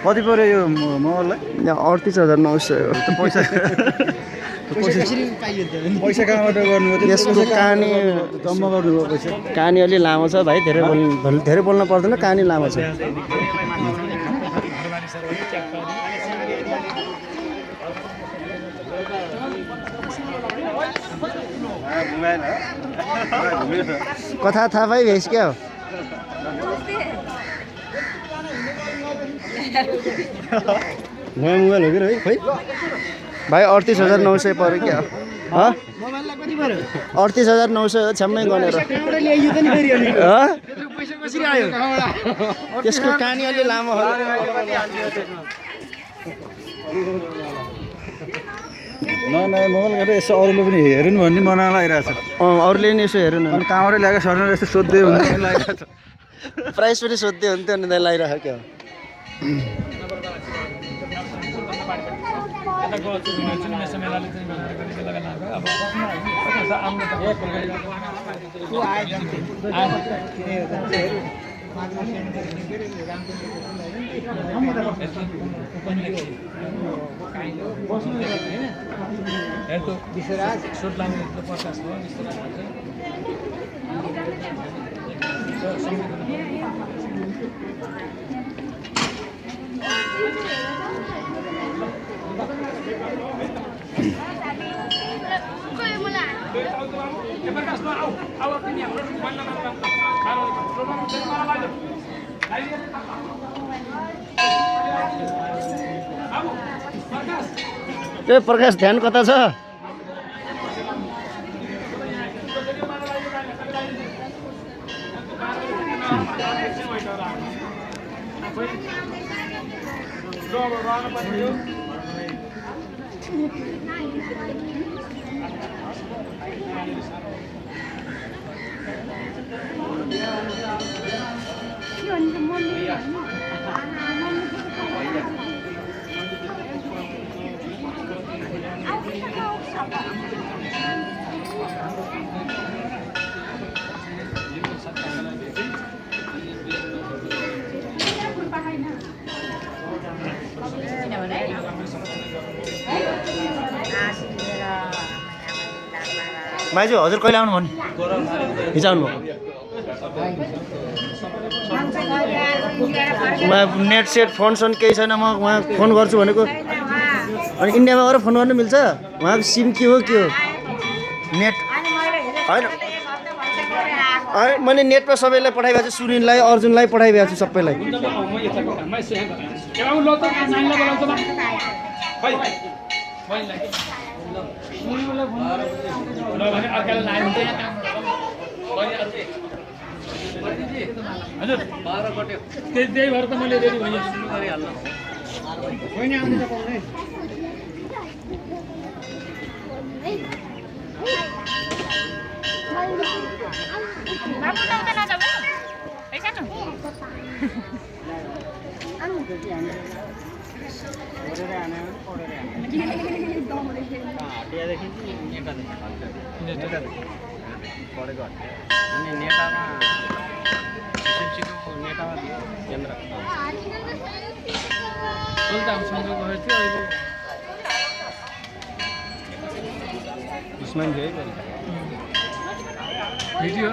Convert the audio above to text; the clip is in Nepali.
कति पर्यो यो महललाई? 38,900 हो। पैसा पैसा कहाँबाट गर्नुभयो? यसको कहानी जम्मा गर्नुभयो पैसा? कहानी अलि लामो छ भाइ, धेरै बोल्न पर्दैन, कहानी लामो छ। कथा थाहा पाइ भेस क्या हो? नयाँ मोबाइल हो कि है खोइ भाइ 38,900 पर्यो क्या? 38,900 छ्याम्मै गनेर। त्यसको कहानी अलि लामो हो। नयाँ मोबाइल गरेर यसो अरूले पनि हेर्नु भन्ने मनमा लागिरहेको छ। अरूले नि यसो हेर्नु न, अनि कहाँबाट ल्याएको सरले यस्तो सोध्दै हुन्छ लागिरहेको छ। प्राइस पनि सोध्दै हुन्थ्यो अनि लगाइरहेको क्या हो। ए प्रकाश ध्यान कता छ? माइजू हजुर कहिले आउनु भन्नु? हिजो आउनु भयो? नेट सेट फोन सोन केही छैन, म उहाँ फोन गर्छु भनेको। अनि इन्डियामा गएर फोन गर्नु मिल्छ? उहाँको सिम के हो नेट होइन? मैले नेटमा सबैलाई पठाइरहेको छु, सुनिललाई अर्जुनलाई पठाइरहेको छु सबैलाई। हजुर 12 कट्यो त्यही भएर त मैले रेडी भएँ सुरु गरिहाल्नु होइन आउँदै त पाउने बाबु त उता नजाऊ है सानो आउनु त के हामी ओरेर आने ओरेर आने दमले हाटिया देखि नेटा पढेको अनि नेटामा एसएमसीको नेटामा दियो केन्द्र उल्टा सँगै गएको थियो अहिले उस्मान थियो भिडियो